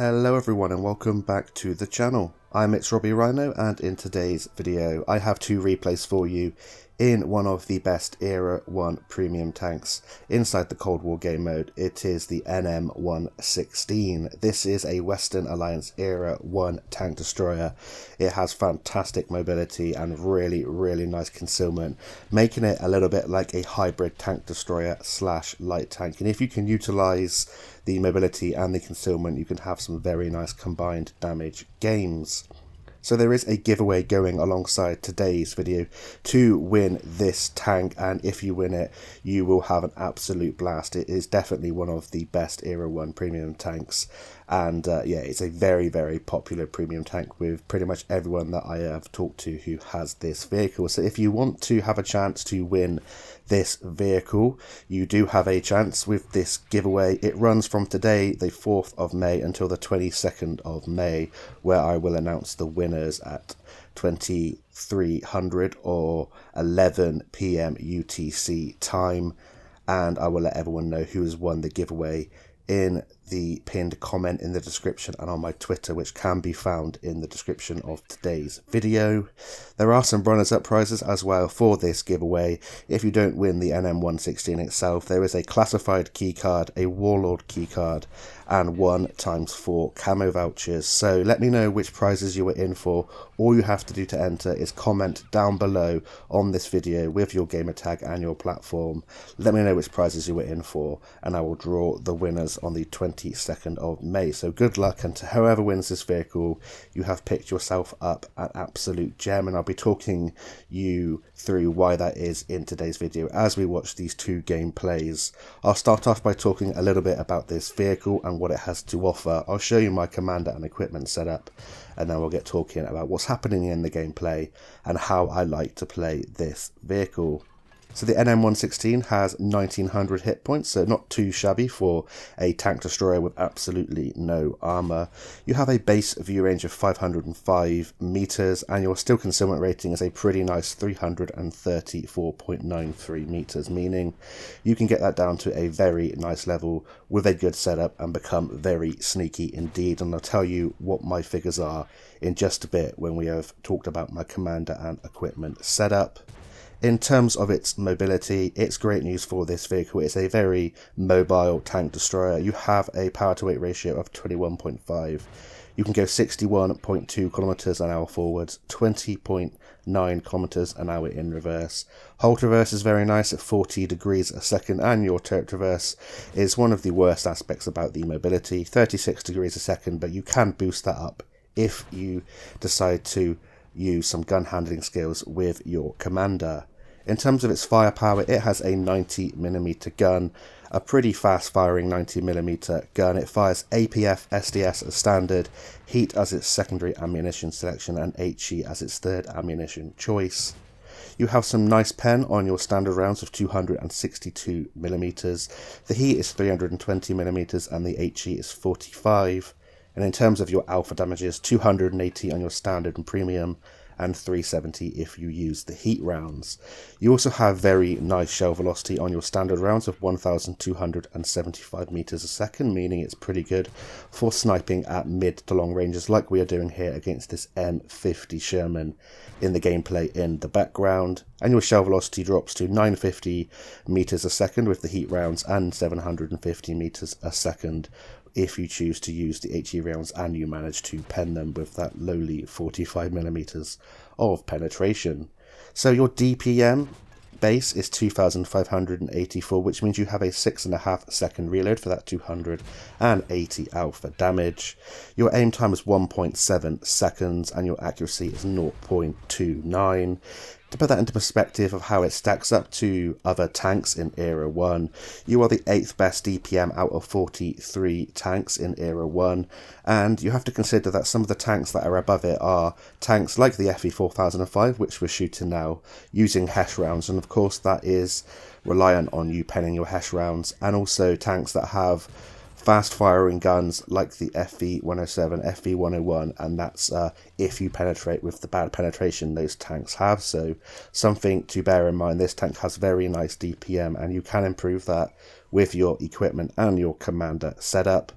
Hello everyone and welcome back to the channel. I'm Robbie Rhino, and in today's video I have two replays for you in one of the best Era 1 premium tanks inside the Cold War game mode. It is the NM-116. This is a Western Alliance Era 1 tank destroyer. It has fantastic mobility and really nice concealment, making it a little bit like a hybrid tank destroyer slash light tank. And if you can utilize the mobility and the concealment, you can have some very nice combined damage games. So there is a giveaway going alongside today's video to win this tank, and if you win it you will have an absolute blast. It is definitely one of the best Era 1 premium tanks, and yeah, it's a very popular premium tank with pretty much everyone that I have talked to who has this vehicle. So if you want to have a chance to win this vehicle, you do have a chance with this giveaway. It runs from today, the 4th of May, until the 22nd of May, where I will announce the winners at 2300 or 11 PM UTC time, and I will let everyone know who has won the giveaway in the pinned comment in the description and on my Twitter, which can be found in the description of today's video. There are some runners-up prizes as well for this giveaway. If you don't win the NM-116 itself, there is a classified key card, a Warlord Key Card, and 1x4 Camo Vouchers. So let me know which prizes you were in for. All you have to do to enter is comment down below on this video with your gamer tag and your platform. Let me know which prizes you were in for, and I will draw the winners on the 22nd of May. So good luck, and to whoever wins this vehicle, you have picked yourself up an absolute gem, and I'll be talking you through why that is in today's video as we watch these two gameplays. I'll start off by talking a little bit about this vehicle and what it has to offer. I'll show you my commander and equipment setup, and then we'll get talking about what's happening in the gameplay and how I like to play this vehicle. So the NM-116 has 1900 hit points, so not too shabby for a tank destroyer with absolutely no armour. You have a base view range of 505 meters, and your steel concealment rating is a pretty nice 334.93 meters, meaning you can get that down to a very nice level with a good setup and become very sneaky indeed. And I'll tell you what my figures are in just a bit when we have talked about my commander and equipment setup. In terms of its mobility, it's great news for this vehicle. It's a very mobile tank destroyer. You have a power to weight ratio of 21.5. You can go 61.2 kilometers an hour forwards, 20.9 kilometers an hour in reverse. Hold reverse is very nice at 40 degrees a second, and your turret reverse is one of the worst aspects about the mobility, 36 degrees a second, but you can boost that up if you decide to use some gun handling skills with your commander. In terms of its firepower, it has a 90mm gun, a pretty fast firing 90mm gun. It fires APF SDS as standard, heat as its secondary ammunition selection, and HE as its third ammunition choice. You have some nice pen on your standard rounds of 262mm. The heat is 320mm and the HE is 45. And in terms of your alpha damages, 280 on your standard and premium, and 370 if you use the heat rounds. You also have very nice shell velocity on your standard rounds of 1275 meters a second, meaning it's pretty good for sniping at mid to long ranges like we are doing here against this M50 Sherman in the gameplay in the background. And your shell velocity drops to 950 meters a second with the heat rounds, and 750 meters a second if you choose to use the HE rounds and you manage to pen them with that lowly 45mm of penetration. So your DPM base is 2584, which means you have a 6.5 second reload for that 280 alpha damage. Your aim time is 1.7 seconds and your accuracy is 0.29. To put that into perspective of how it stacks up to other tanks in Era 1, you are the 8th best DPM out of 43 tanks in Era 1, and you have to consider that some of the tanks that are above it are tanks like the FE 4005, which we're shooting now, using HESH rounds, and of course that is reliant on you penning your HESH rounds, and also tanks that have fast firing guns like the FV107, FV101, and that's if you penetrate with the bad penetration those tanks have. So something to bear in mind, this tank has very nice DPM and you can improve that with your equipment and your commander setup.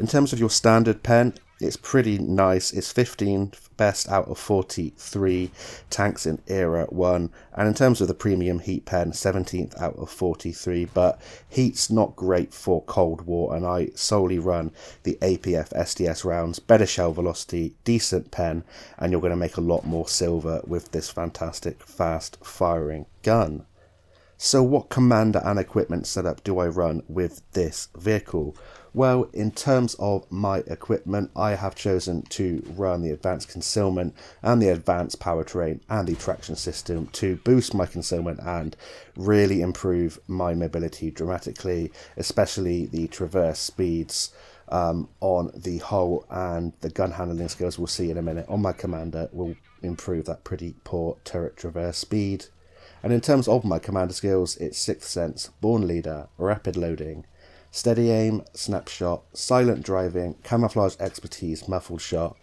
In terms of your standard pen, it's pretty nice. It's 15th best out of 43 tanks in Era 1. And in terms of the premium heat pen, 17th out of 43. But heat's not great for Cold War, and I solely run the APF SDS rounds. Better shell velocity, decent pen, and you're going to make a lot more silver with this fantastic fast firing gun. So what commander and equipment setup do I run with this vehicle? Well, in terms of my equipment, I have chosen to run the advanced concealment and the advanced powertrain and the traction system to boost my concealment and really improve my mobility dramatically, especially the traverse speeds on the hull, and the gun handling skills we'll see in a minute on my commander will improve that pretty poor turret traverse speed. And in terms of my commander skills, it's Sixth Sense, Born Leader, Rapid Loading, Steady Aim, Snapshot, Silent Driving, Camouflage Expertise, Muffled Shot,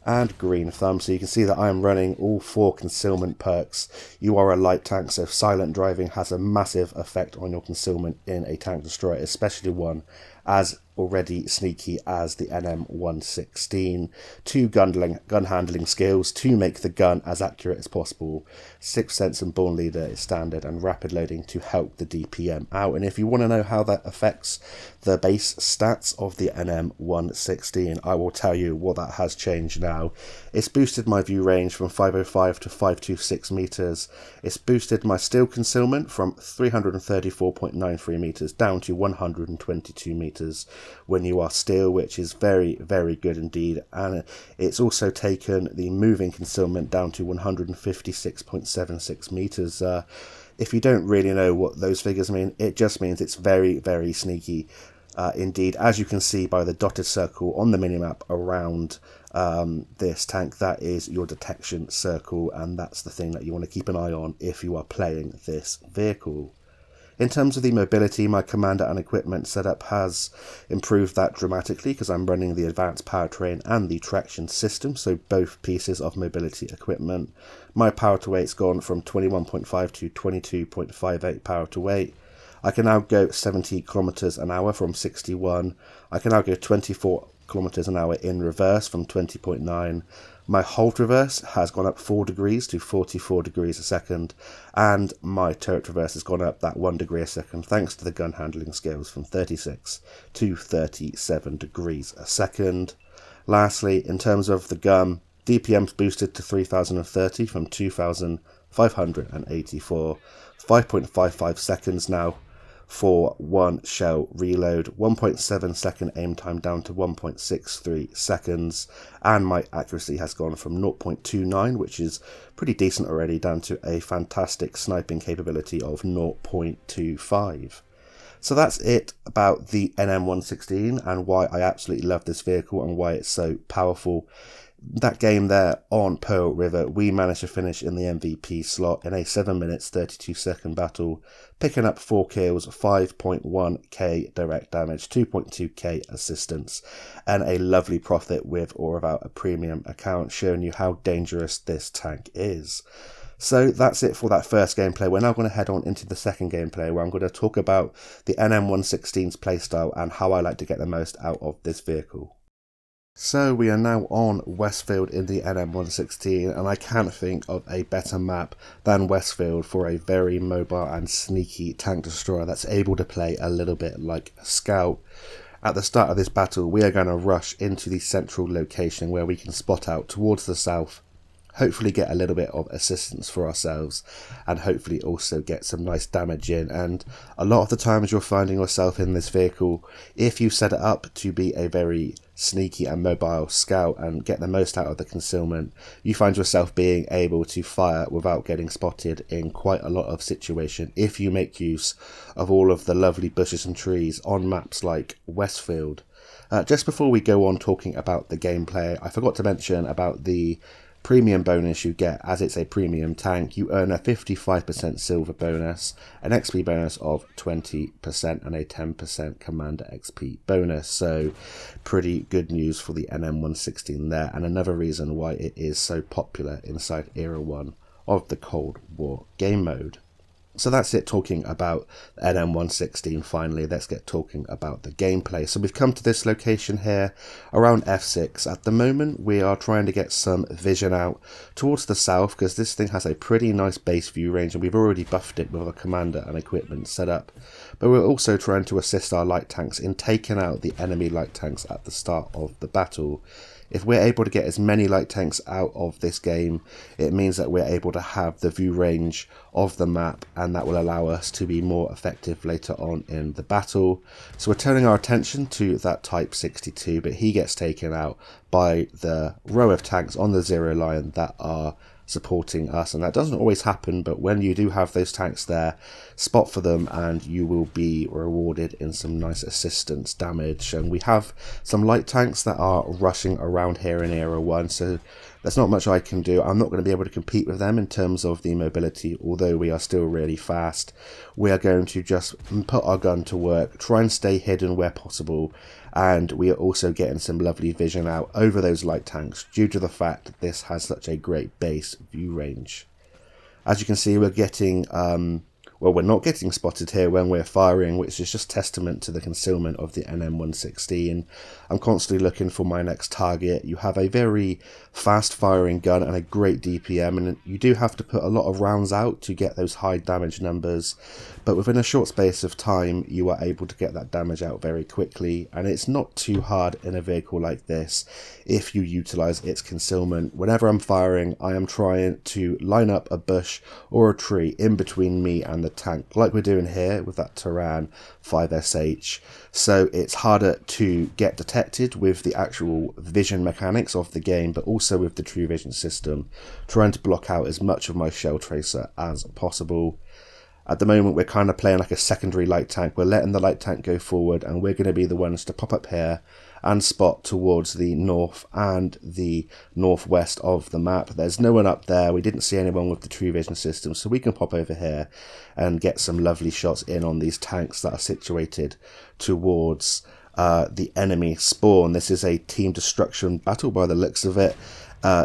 and Green Thumb. So you can see that I am running all 4 concealment perks. You are a light tank, so Silent Driving has a massive effect on your concealment in a tank destroyer, especially one as already sneaky as the NM-116. 2 gun handling skills to make the gun as accurate as possible. Sixth Sense and Born Leader is standard, and Rapid Loading to help the DPM out. And if you want to know how that affects the base stats of the NM-116, I will tell you what that has changed now. It's boosted my view range from 505 to 526 meters. It's boosted my steel concealment from 334.93 meters down to 122 meters when you are still, which is very, very good indeed. And it's also taken the moving concealment down to 156.76 meters. If you don't really know what those figures mean, it just means it's very, very sneaky indeed. As you can see by the dotted circle on the minimap around this tank, that is your detection circle, and that's the thing that you want to keep an eye on if you are playing this vehicle. In terms of the mobility, my commander and equipment setup has improved that dramatically because I'm running the advanced powertrain and the traction system, so both pieces of mobility equipment. My power to weight's gone from 21.5 to 22.58 power to weight. I can now go 70 kilometers an hour from 61. I can now go 24 kilometers an hour in reverse from 20.9. My hold reverse has gone up 4 degrees to 44 degrees a second, and my turret reverse has gone up that 1 degree a second thanks to the gun handling skills from 36 to 37 degrees a second. Lastly, in terms of the gun, DPM's boosted to 3030 from 2584, 5.55 seconds now for 1 shell reload, 1.7 second aim time down to 1.63 seconds, and my accuracy has gone from 0.29, which is pretty decent already, down to a fantastic sniping capability of 0.25. So that's it about the NM-116 and why I absolutely love this vehicle and why it's so powerful. That game there on Pearl River, we managed to finish in the MVP slot in a 7 minutes 32 second battle, picking up 4 kills, 5.1k direct damage, 2.2k assistance, and a lovely profit with or without a premium account, showing you how dangerous this tank is. So that's it for that first gameplay. We're now going to head on into the second gameplay, where I'm going to talk about the NM-116's playstyle and how I like to get the most out of this vehicle. So we are now on Westfield in the NM-116, and I can't think of a better map than Westfield for a very mobile and sneaky tank destroyer that's able to play a little bit like a scout. At the start of this battle, we are going to rush into the central location where we can spot out towards the south, hopefully get a little bit of assistance for ourselves, and hopefully also get some nice damage in. And a lot of the times you're finding yourself in this vehicle, if you set it up to be a very sneaky and mobile scout and get the most out of the concealment, you find yourself being able to fire without getting spotted in quite a lot of situations if you make use of all of the lovely bushes and trees on maps like Westfield. Just before we go on talking about the gameplay, I forgot to mention about the premium bonus you get. As it's a premium tank, you earn a 55% silver bonus, an XP bonus of 20%, and a 10% commander XP bonus. So pretty good news for the NM-116 there, and another reason why it is so popular inside Era 1 of the Cold War game mode. So that's it talking about NM-116 finally. Let's get talking about the gameplay. So we've come to this location here around F6. At the moment we are trying to get some vision out towards the south because this thing has a pretty nice base view range and we've already buffed it with a commander and equipment set up. But we're also trying to assist our light tanks in taking out the enemy light tanks at the start of the battle. If we're able to get as many light tanks out of this game, it means that we're able to have the view range of the map, and that will allow us to be more effective later on in the battle. So we're turning our attention to that Type 62, but he gets taken out by the row of tanks on the zero line that are supporting us, and that doesn't always happen, but when you do have those tanks there, spot for them and you will be rewarded in some nice assistance damage. And we have some light tanks that are rushing around here in Era 1, so there's not much I can do. I'm not going to be able to compete with them in terms of the mobility, although we are still really fast. We are going to just put our gun to work, try and stay hidden where possible, and we are also getting some lovely vision out over those light tanks due to the fact that this has such a great base view range. As you can see, we're getting well, we're not getting spotted here when we're firing, which is just testament to the concealment of the NM-116. I'm constantly looking for my next target. You have a very fast firing gun and a great DPM, and you do have to put a lot of rounds out to get those high damage numbers, but within a short space of time you are able to get that damage out very quickly, and it's not too hard in a vehicle like this if you utilize its concealment. Whenever I'm firing, I am trying to line up a bush or a tree in between me and the tank, like we're doing here with that Turan 5SH, so it's harder to get detected with the actual vision mechanics of the game, but also with the true vision system, trying to block out as much of my shell tracer as possible. At the moment we're kind of playing like a secondary light tank. We're letting the light tank go forward, and we're going to be the ones to pop up here and spot towards the north and the northwest of the map. There's no one up there. We didn't see anyone with the true vision system, so we can pop over here and get some lovely shots in on these tanks that are situated towards the enemy spawn. This is a team destruction battle by the looks of it.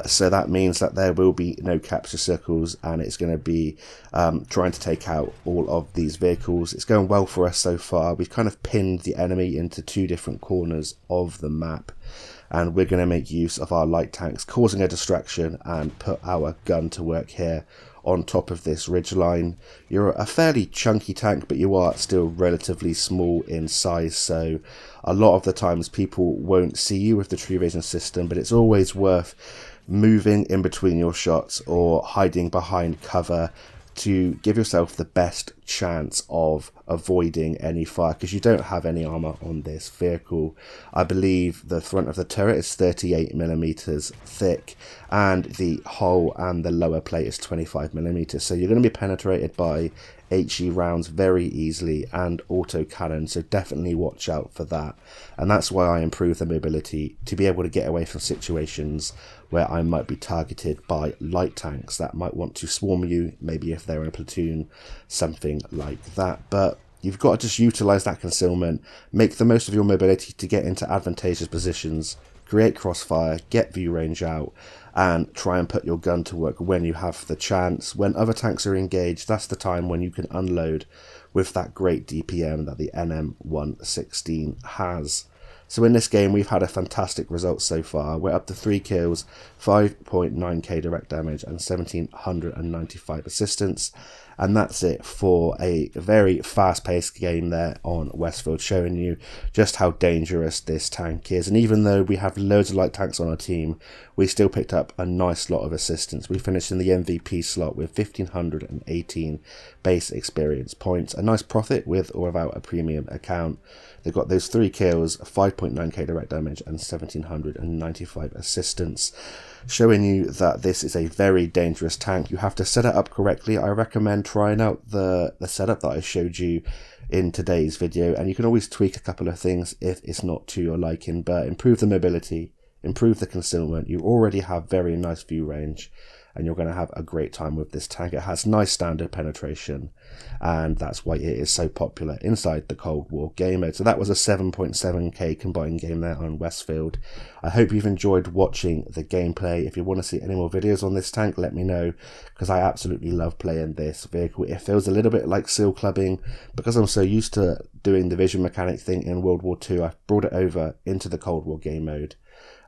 So that means that there will be no capture circles, and it's going to be trying to take out all of these vehicles. It's going well for us so far. We've kind of pinned the enemy into two different corners of the map, and we're going to make use of our light tanks, causing a distraction, and put our gun to work here on top of this ridgeline. You're a fairly chunky tank, but you are still relatively small in size, so a lot of the times people won't see you with the true vision system, but it's always worth moving in between your shots or hiding behind cover to give yourself the best chance of avoiding any fire, because you don't have any armor on this vehicle. I believe the front of the turret is 38mm thick, and the hull and the lower plate is 25mm, so you're going to be penetrated by HE rounds very easily and auto cannon, so definitely watch out for that. And that's why I improved the mobility, to be able to get away from situations where I might be targeted by light tanks that might want to swarm you, maybe if they're in a platoon, something like that. But you've got to just utilize that concealment, make the most of your mobility to get into advantageous positions, create crossfire, get view range out, and try and put your gun to work when you have the chance. When other tanks are engaged, that's the time when you can unload with that great DPM that the NM-116 has. So in this game we've had a fantastic result so far. We're up to 3 kills, 5.9k direct damage and 1795 assistance. And that's it for a very fast-paced game there on Westfield, showing you just how dangerous this tank is. And even though we have loads of light tanks on our team, we still picked up a nice lot of assistance. We finished in the MVP slot with 1518 base experience points, a nice profit with or without a premium account. They've got those 3 kills, 5.9k direct damage and 1795 assistance, showing you that this is a very dangerous tank. You have to set it up correctly. I recommend trying out the setup that I showed you in today's video, and you can always tweak a couple of things if it's not to your liking, but improve the mobility, improve the concealment. You already have very nice view range, and you're going to have a great time with this tank. It has nice standard penetration, and that's why it is so popular inside the Cold War game mode. So that was a 7.7k combined game there on Westfield. I hope you've enjoyed watching the gameplay. If you want to see any more videos on this tank, let me know, because I absolutely love playing this vehicle. It feels a little bit like seal clubbing, because I'm so used to doing the vision mechanic thing in World War II. I've brought it over into the Cold War game mode.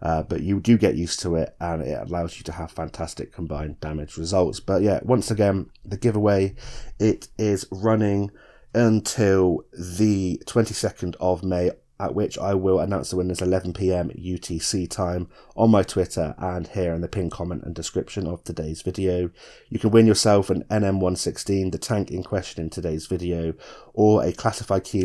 But you do get used to it, and it allows you to have fantastic combined damage results. But yeah, once again, the giveaway, it is running until the 22nd of May, at which I will announce the winners 11 PM UTC time on my Twitter and here in the pinned comment and description of today's video. You can win yourself an NM-116, the tank in question in today's video, or a classified key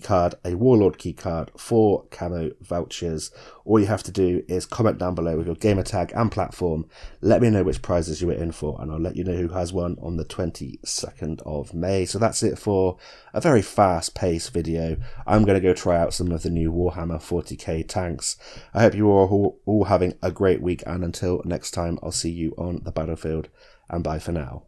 card, a Warlord Key Card, 4 Camo Vouchers. All you have to do is comment down below with your gamer tag and platform. Let me know which prizes you were in for, and I'll let you know who has won on the 22nd of May. So that's it for a very fast-paced video. I'm going to go try out some of the new Warhammer 40k tanks. I hope you are all having a great week, and until next time, I'll see you on the battlefield, and bye for now.